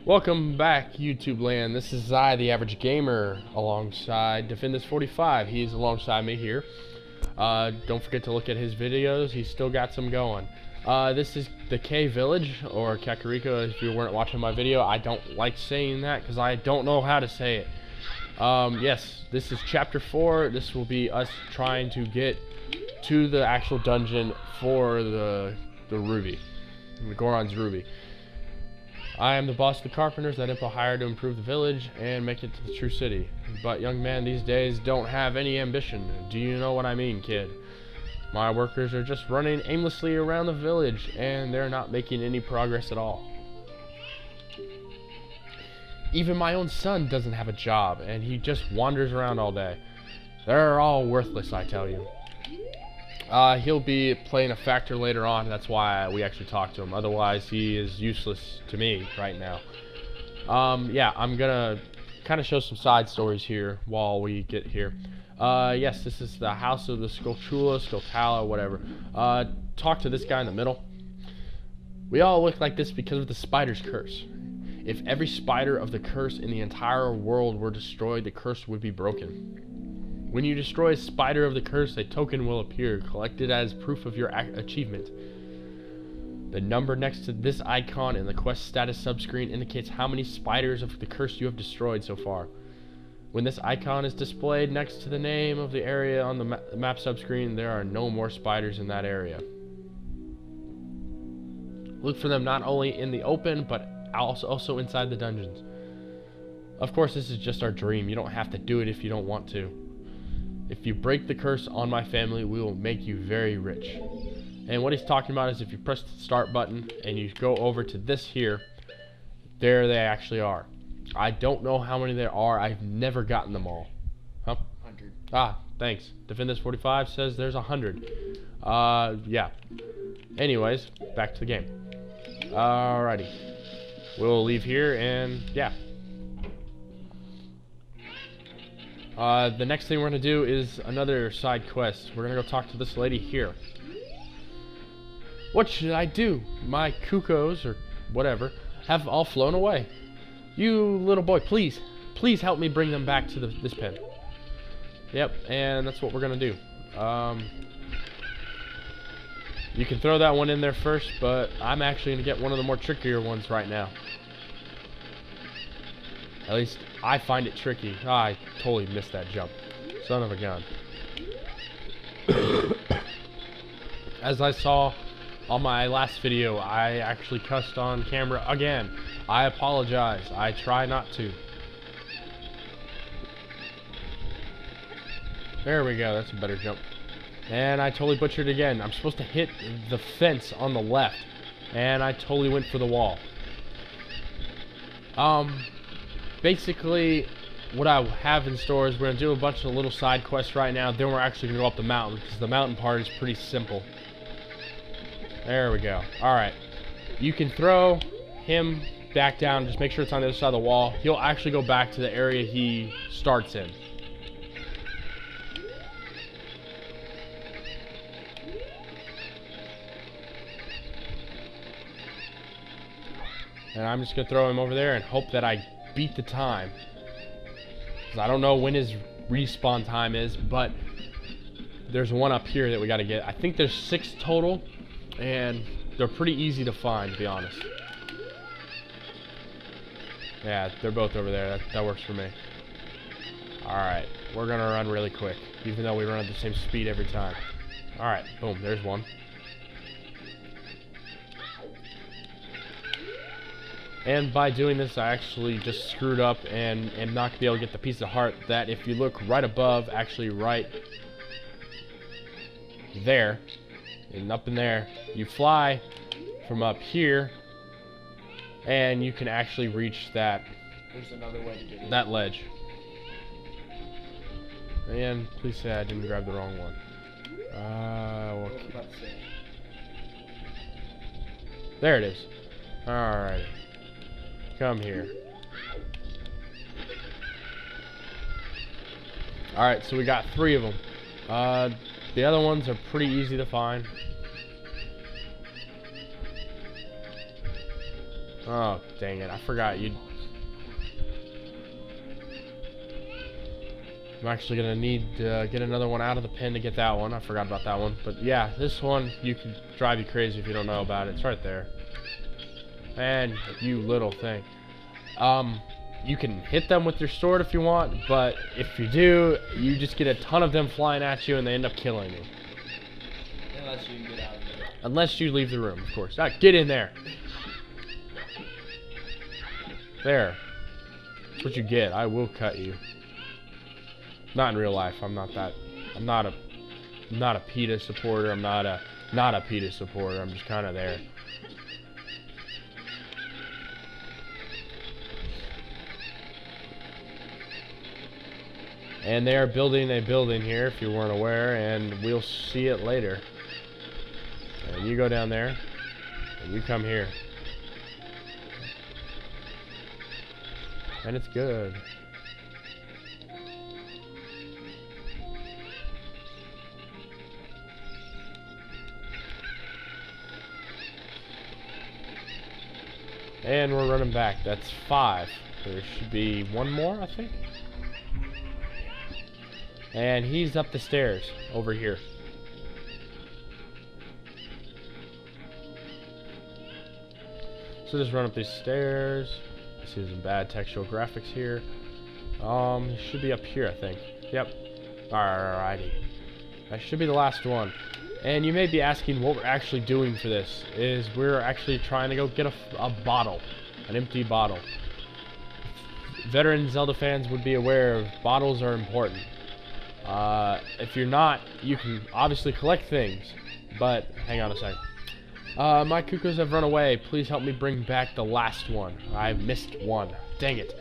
Welcome back, YouTube land. This is I, the Average Gamer, alongside Defendus45. He's alongside me here. Don't forget to look at his videos. He's still got some going. This is the K Village, or Kakariko if you weren't watching my video. I don't like saying that because I don't know how to say it. Yes, this is Chapter 4. This will be us trying to get to the actual dungeon for the Ruby. The Goron's Ruby. I am the boss of the carpenters that Impa hired to improve the village and make it to the true city. But young man these days don't have any ambition. Do you know what I mean, kid? My workers are just running aimlessly around the village and they're not making any progress at all. Even my own son doesn't have a job and he just wanders around all day. They're all worthless, I tell you. He'll be playing a factor later on. That's why we actually talked to him. Otherwise, he is useless to me right now. Yeah, I'm gonna kind of show some side stories here while we get here. Yes, this is the house of the Skulltula, whatever. Talk to this guy in the middle. We all look like this because of the spider's curse. If every spider of the curse in the entire world were destroyed, the curse would be broken. When you destroy a spider of the curse, a token will appear, collected as proof of your achievement. The number next to this icon in the quest status subscreen indicates how many spiders of the curse you have destroyed so far. When this icon is displayed next to the name of the area on the map subscreen, there are no more spiders in that area. Look for them not only in the open, but also inside the dungeons. Of course, this is just our dream. You don't have to do it if you don't want to. If you break the curse on my family, we will make you very rich. And what he's talking about is if you press the start button and you go over to this here, there they actually are. I don't know how many there are. I've never gotten them all. Huh? 100. Ah, thanks. Defendus45 says there's 100. Yeah. Anyways, back to the game. Alrighty. We'll leave here and yeah. The next thing we're going to do is another side quest. We're going to go talk to this lady here. What should I do? My cuckoos, or whatever, have all flown away. You little boy, please help me bring them back to this pen. Yep, and that's what we're going to do. You can throw that one in there first, but I'm actually going to get one of the more trickier ones right now. At least I find it tricky. I totally missed that jump. Son of a gun. As I saw on my last video, I actually cussed on camera again. I apologize. I try not to. There we go. That's a better jump. And I totally butchered again. I'm supposed to hit the fence on the left. And I totally went for the wall. Basically, what I have in store is we're going to do a bunch of little side quests right now. Then we're actually going to go up the mountain, because the mountain part is pretty simple. There we go. Alright. You can throw him back down. Just make sure it's on the other side of the wall. He'll actually go back to the area he starts in. And I'm just going to throw him over there and hope that I beat the time. Because I don't know when his respawn time is, but there's one up here that we got to get. I think there's 6 total, and they're pretty easy to find, to be honest. Yeah, they're both over there. That works for me. Alright, we're going to run really quick, even though we run at the same speed every time. Alright, boom, there's one. And by doing this, I actually just screwed up and am not going to be able to get the piece of heart that, if you look right above, actually right there, and up in there, you fly from up here, and you can actually reach that. There's another way to get it. That ledge. And please say I didn't grab the wrong one. There it is. Alright. Come here. Alright, so we got 3 of them. The other ones are pretty easy to find. Oh, dang it. I forgot you. I'm actually going to need to get another one out of the pen to get that one. I forgot about that one. But yeah, this one, you can drive you crazy if you don't know about it. It's right there. And you little thing. You can hit them with your sword if you want, but if you do, you just get a ton of them flying at you and they end up killing you. Unless you can get out of there. Unless you leave the room, of course. Ah, get in there. There. That's what you get. I will cut you. Not in real life. I'm not a PETA supporter. I'm not a PETA supporter. I'm just kind of there. And they are building a building here, if you weren't aware, and we'll see it later. And you go down there, and you come here. And it's good. And we're running back. That's 5. There should be one more, I think. And he's up the stairs over here. So just run up these stairs. I see some bad textual graphics here. It should be up here, I think. Yep. Alrighty. That should be the last one. And you may be asking what we're actually doing for this. Is we're actually trying to go get a bottle. An empty bottle. Veteran Zelda fans would be aware bottles are important. If you're not, you can obviously collect things. But, hang on a second. My cuckoos have run away. Please help me bring back the last one. I've missed one. Dang it.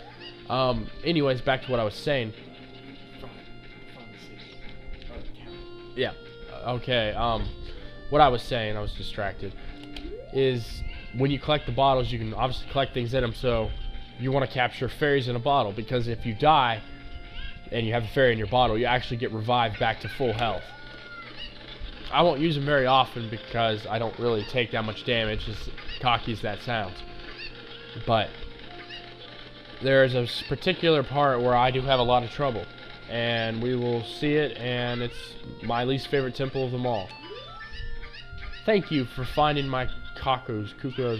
Anyways, back to what I was saying. Yeah. Okay, what I was saying, I was distracted, is when you collect the bottles, you can obviously collect things in them, so you want to capture fairies in a bottle, because if you die and you have a fairy in your bottle, you actually get revived back to full health. I won't use them very often because I don't really take that much damage, as cocky as that sounds. But there is a particular part where I do have a lot of trouble, and we will see it, and it's my least favorite temple of them all. Thank you for finding my cuckoos,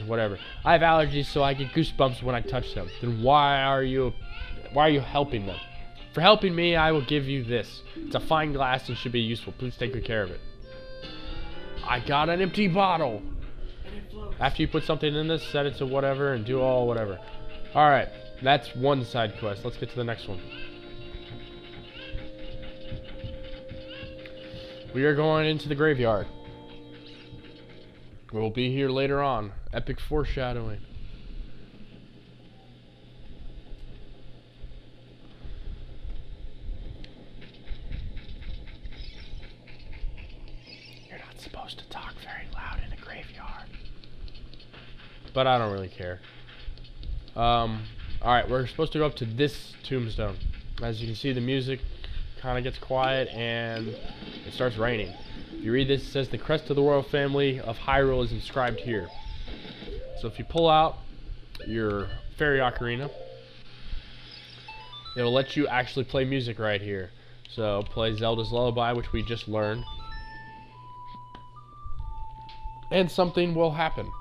whatever. I have allergies, so I get goosebumps when I touch them. Then why are you helping them? For helping me, I will give you this. It's a fine glass and should be useful. Please take good care of it. I got an empty bottle. After you put something in this, set it to whatever and do all whatever. Alright, that's one side quest. Let's get to the next one. We are going into the graveyard. We'll be here later on. Epic foreshadowing. You're not supposed to talk very loud in a graveyard. But I don't really care. Alright, we're supposed to go up to this tombstone. As you can see, the music kind of gets quiet and it starts raining. If you read this, it says the crest of the royal family of Hyrule is inscribed here. So if you pull out your fairy ocarina, it'll let you actually play music right here. So play Zelda's Lullaby, which we just learned, and something will happen.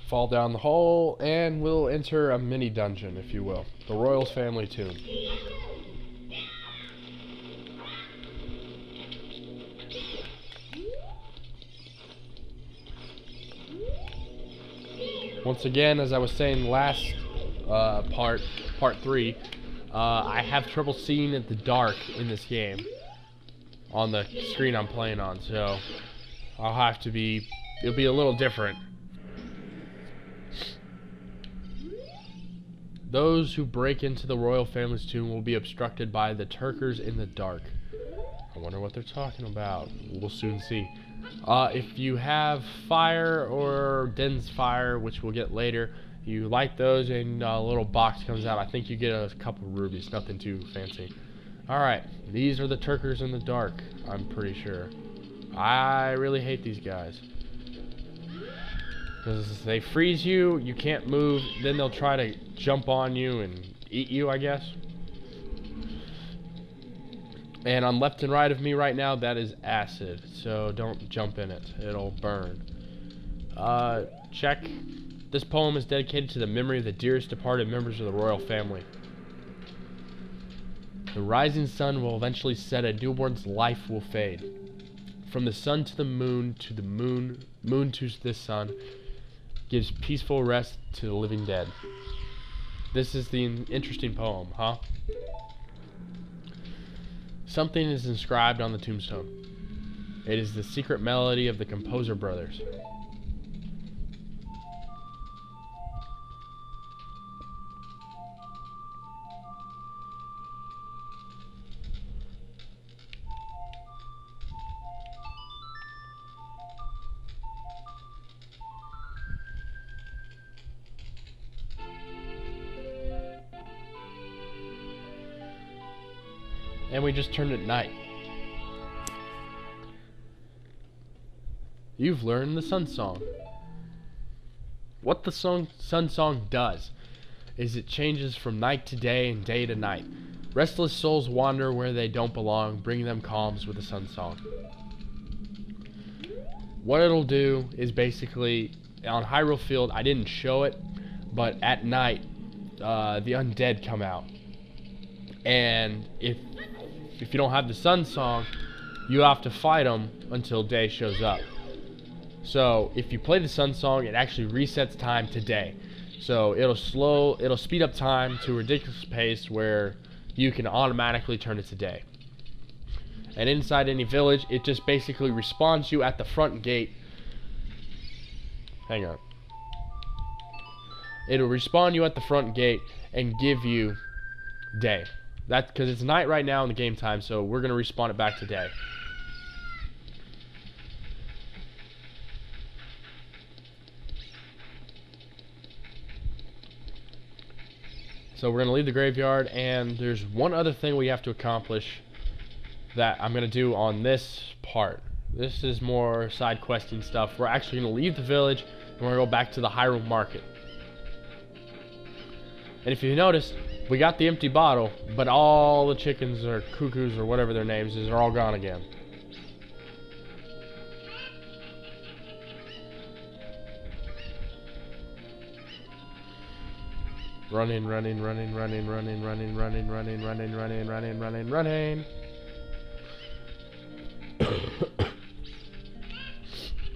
Fall down the hole, and we'll enter a mini dungeon, if you will. The Royals family tomb. Once again, as I was saying last part 3, I have trouble seeing in the dark in this game. on the screen I'm playing on, so it'll be a little different. Those who break into the royal family's tomb will be obstructed by the Turkers in the dark. I wonder what they're talking about. We'll soon see. If you have fire or Den's fire, which we'll get later, you light those and a little box comes out. I think you get a couple rubies, nothing too fancy. Alright, these are the Turkers in the dark, I'm pretty sure. I really hate these guys. Because they freeze you, you can't move, then they'll try to jump on you and eat you, I guess. And on left and right of me right now, that is acid, so don't jump in it. It'll burn. Check. This poem is dedicated to the memory of the dearest departed members of the royal family. The rising sun will eventually set, a newborn's life will fade. From the sun to the moon moon to this sun, gives peaceful rest to the living dead. This is the interesting poem, huh? Something is inscribed on the tombstone. It is the secret melody of the composer brothers. And we just turned it night. You've learned the sun song. What the sun song does is it changes from night to day and day to night. Restless souls wander where they don't belong, bringing them calms with the sun song. What it'll do is basically, on Hyrule Field, I didn't show it, but at night, the undead come out. And if you don't have the sun song, you have to fight them until day shows up. So if you play the sun song, it actually resets time to day. So it'll speed up time to a ridiculous pace where you can automatically turn it to day. And inside any village, it just basically respawns you at the front gate. Hang on. It'll respawn you at the front gate and give you day. That's because it's night right now in the game time, so we're going to respawn it back to day. So we're going to leave the graveyard, and there's one other thing we have to accomplish that I'm going to do on this part. This is more side questing stuff. We're actually going to leave the village, and we're going to go back to the Hyrule Market. And if you notice, we got the empty bottle, but all the chickens or cuckoos or whatever their names is are all gone again. Running.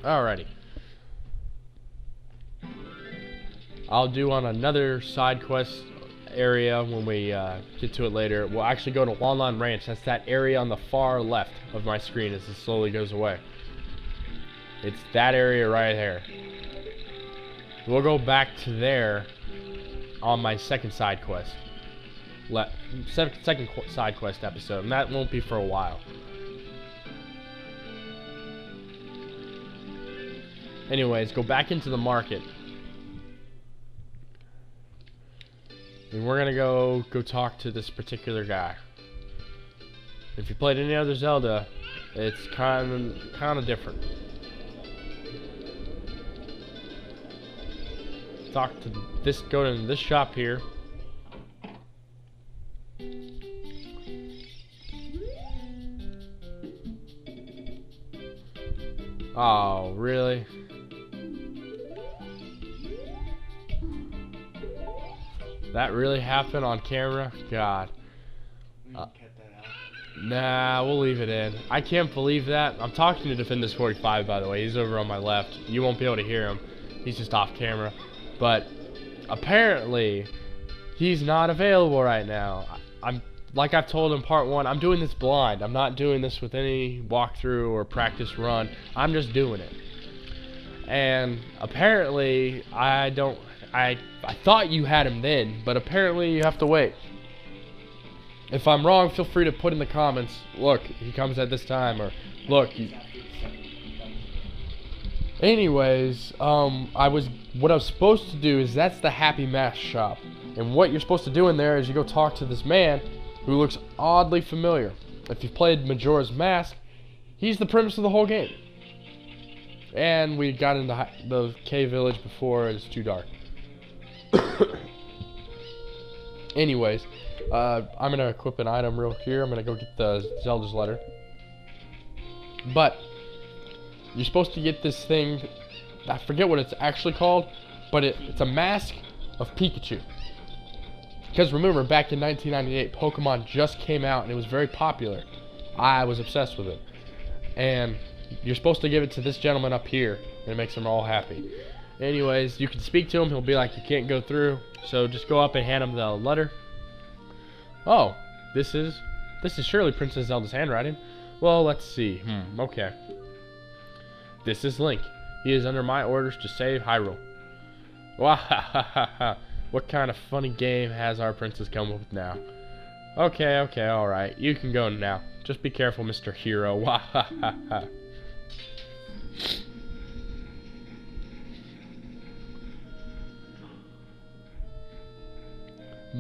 Alrighty. I'll do on another side quest area when we get to it later. We'll actually go to Lon Ranch. That's that area on the far left of my screen as it slowly goes away. It's that area right there. We'll go back to there on my second side quest. Second side quest episode, and that won't be for a while. Anyways, go back into the market. And we're gonna go talk to this particular guy. If you played any other Zelda, it's kind of different. Go to this shop here. Oh, really? That really happened on camera? God. Nah, we'll leave it in. I can't believe that. I'm talking to Defend 45, by the way. He's over on my left. You won't be able to hear him. He's just off camera. But apparently, he's not available right now. I'm like I've told in part 1, I'm doing this blind. I'm not doing this with any walkthrough or practice run. I'm just doing it. And apparently, I thought you had him then, but apparently you have to wait. If I'm wrong, feel free to put in the comments, look, he comes at this time, or look. Anyways, what I was supposed to do is, that's the Happy Mask shop. And what you're supposed to do in there is you go talk to this man who looks oddly familiar. If you've played Majora's Mask, he's the premise of the whole game. And we got into the cave village before it's too dark. Anyways, I'm going to equip an item real here. I'm going to go get the Zelda's letter. But you're supposed to get this thing, I forget what it's actually called, but it's a mask of Pikachu. Because remember, back in 1998, Pokemon just came out and it was very popular. I was obsessed with it. And you're supposed to give it to this gentleman up here, and it makes them all happy. Anyways, you can speak to him. He'll be like, you can't go through. So just go up and hand him the letter. Oh, this is surely Princess Zelda's handwriting. Well, let's see. Okay. This is Link. He is under my orders to save Hyrule. Wahahaha. What kind of funny game has our princess come up with now? Okay, alright. You can go now. Just be careful, Mr. Hero. Wahahaha.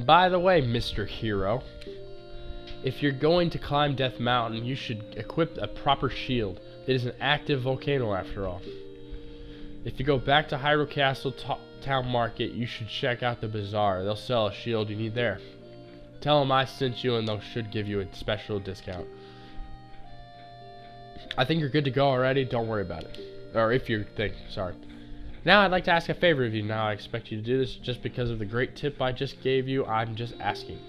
By the way, Mr. Hero, if you're going to climb Death Mountain, you should equip a proper shield. It is an active volcano after all. If you go back to Hyrule Castle Town Market, you should check out the bazaar. They'll sell a shield you need there. Tell them I sent you and they should give you a special discount. I think you're good to go already. Don't worry about it. Or if you think, sorry. Now I'd like to ask a favor of you. Now I expect you to do this just because of the great tip I just gave you. I'm just asking.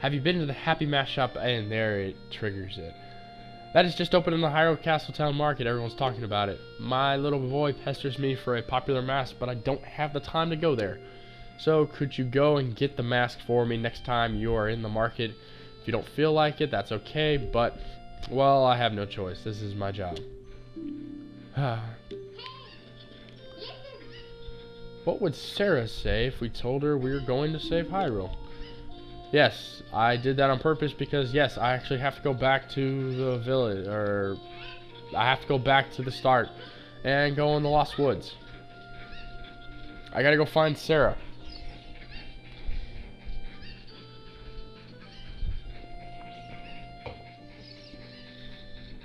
Have you been to the Happy Mask shop? And there it triggers it. That is just open in the Hyrule Castle Town Market. Everyone's talking about it. My little boy pesters me for a popular mask, but I don't have the time to go there. So could you go and get the mask for me next time you are in the market? If you don't feel like it, that's okay, but, well, I have no choice. This is my job. What would Sarah say if we told her we were going to save Hyrule? Yes, I did that on purpose because, yes, I actually have to go back to the village, or I have to go back to the start and go in the Lost Woods. I gotta go find Sarah.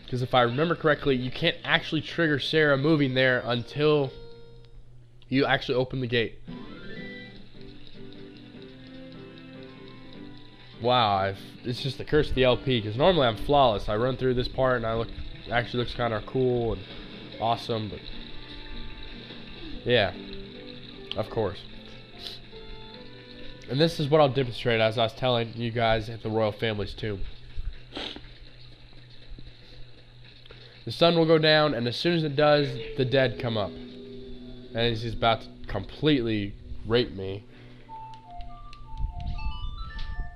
Because if I remember correctly, you can't actually trigger Sarah moving there until you actually open the gate. Wow, it's just the curse of the LP, because normally I'm flawless. I run through this part and actually looks kind of cool and awesome, but yeah, of course. And this is what I'll demonstrate as I was telling you guys at the Royal Family's tomb. The sun will go down, and as soon as it does, the dead come up. And he's about to completely rape me.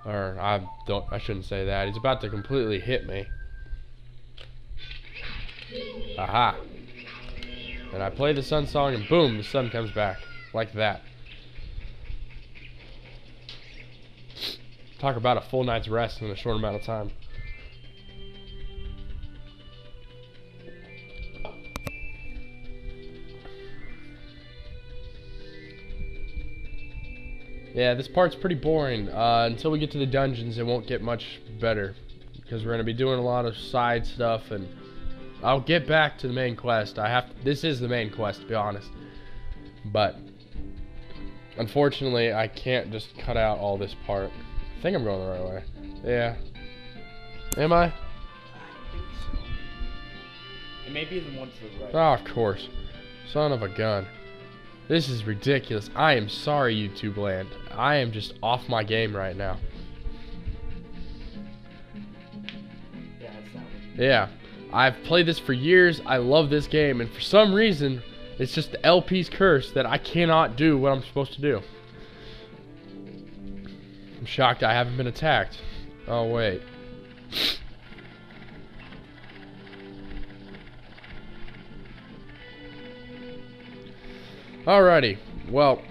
Or I shouldn't say that. He's about to completely hit me. Aha. And I play the sun song and boom, the sun comes back. Like that. Talk about a full night's rest in a short amount of time. Yeah, this part's pretty boring. Until we get to the dungeons, it won't get much better. Because we're going to be doing a lot of side stuff, and I'll get back to the main quest. This is the main quest, to be honest. But, unfortunately, I can't just cut out all this part. I think I'm going the right way. Yeah. Am I? I think so. It may be the one to the right. Oh, of course. Son of a gun. This is ridiculous. I am sorry, YouTube land. I am just off my game right now. Yeah, that's that one. Yeah. I've played this for years. I love this game. And for some reason, it's just the LP's curse that I cannot do what I'm supposed to do. I'm shocked I haven't been attacked. Oh, wait. Alrighty. Well,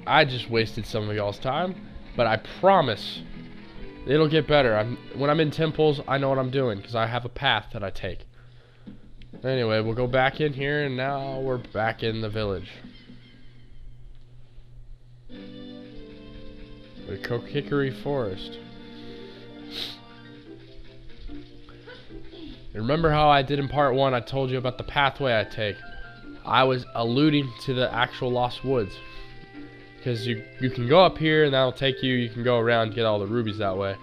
I just wasted some of y'all's time, but I promise it'll get better. When I'm in temples, I know what I'm doing because I have a path that I take. Anyway, we'll go back in here, and now we're back in the village. The Kokikiri Forest. Remember how I did in part 1, I told you about the pathway I take. I was alluding to the actual Lost Woods. Because you can go up here and that'll take you, you can go around and get all the rubies that way.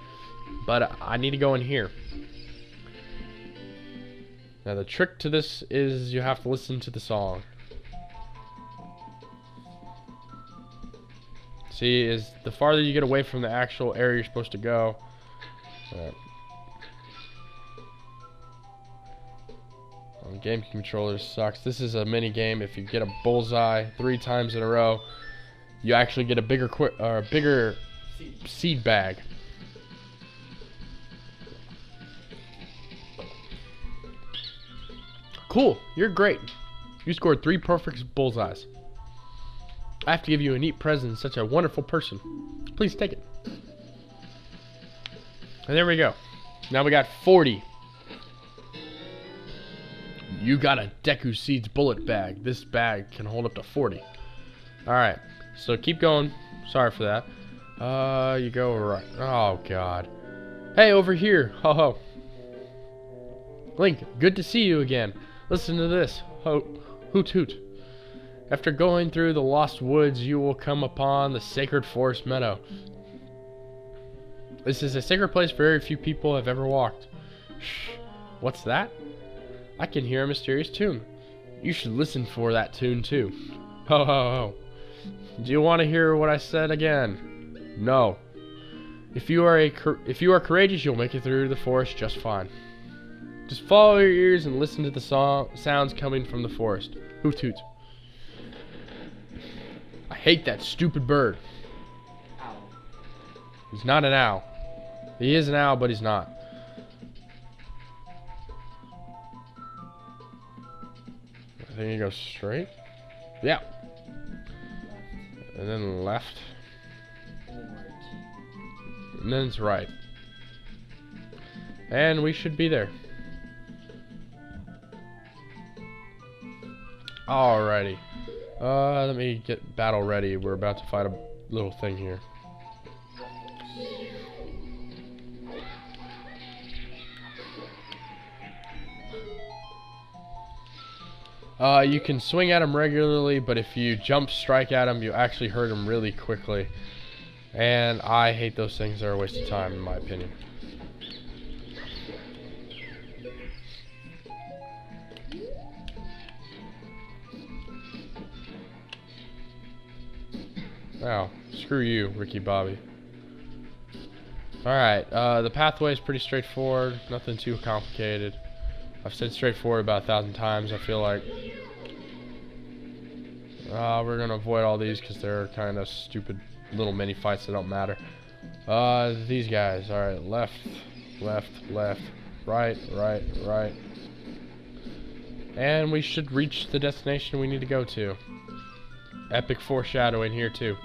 But I need to go in here. Now the trick to this is you have to listen to the song. See, is the farther you get away from the actual area you're supposed to go. Game controller sucks. This is a mini game. If you get a bullseye 3 times in a row, you actually get a bigger seed bag. Cool, you're great. You scored 3 perfect bullseyes. I have to give you a neat present, such a wonderful person. Please take it. And there we go. Now we got 40. You got a Deku Seeds bullet bag. This bag can hold up to 40. Alright, so keep going. Sorry for that. You go right. Oh, God. Hey, over here. Ho ho. Link, good to see you again. Listen to this. Hoot hoot. After going through the Lost Woods, you will come upon the Sacred Forest Meadow. This is a sacred place very few people have ever walked. Shh. What's that? I can hear a mysterious tune. You should listen for that tune too. Ho ho ho. Do you want to hear what I said again? No. If you are courageous, you'll make it through the forest just fine. Just follow your ears and listen to the sounds coming from the forest. Hoot hoot. I hate that stupid bird. Ow. He's not an owl. He is an owl, but he's not. I think you go straight. Yeah. And then left. And then it's right. And we should be there. Alrighty. Let me get battle ready. We're about to fight a little thing here. You can swing at him regularly, but if you jump strike at him, you actually hurt him really quickly. And I hate those things. They're a waste of time, in my opinion. Wow, screw you, Ricky Bobby. Alright, the pathway is pretty straightforward. Nothing too complicated. I've said straightforward about 1,000 times, I feel like. We're going to avoid all these because they're kind of stupid little mini fights that don't matter. These guys. Alright, left, left, left, right, right, right. And we should reach the destination we need to go to. Epic foreshadowing here too.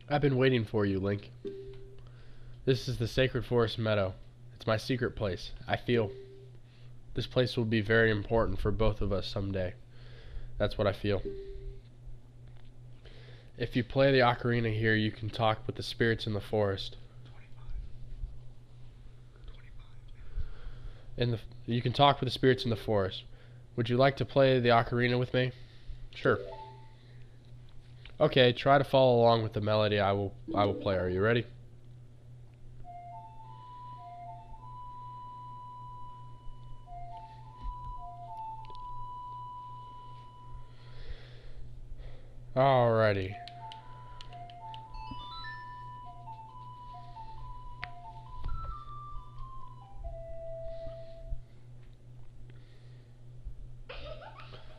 I've been waiting for you, Link. This is the Sacred Forest Meadow. It's my secret place. I feel this place will be very important for both of us someday. That's what I feel. If you play the ocarina here, you can talk with the spirits in the forest. You can talk with the spirits in the forest. Would you like to play the ocarina with me? Sure. Okay, try to follow along with the melody I will play. Are you ready? Alrighty.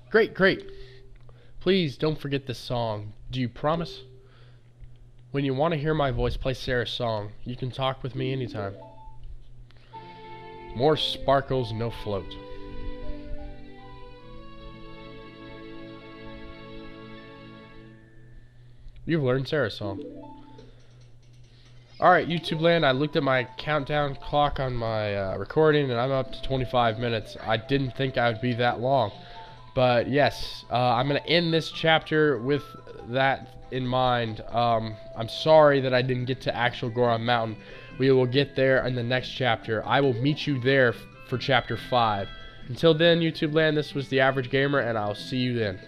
Great, great. Please don't forget this song. Do you promise? When you want to hear my voice play Sarah's song, you can talk with me anytime. More sparkles, no float. You've learned Sarah's song. Alright, YouTube land, I looked at my countdown clock on my recording and I'm up to 25 minutes. I didn't think I would be that long. But yes, I'm going to end this chapter with that in mind. I'm sorry that I didn't get to actual Goron Mountain. We will get there in the next chapter. I will meet you there for chapter 5. Until then, YouTube land, this was The Average Gamer, and I'll see you then.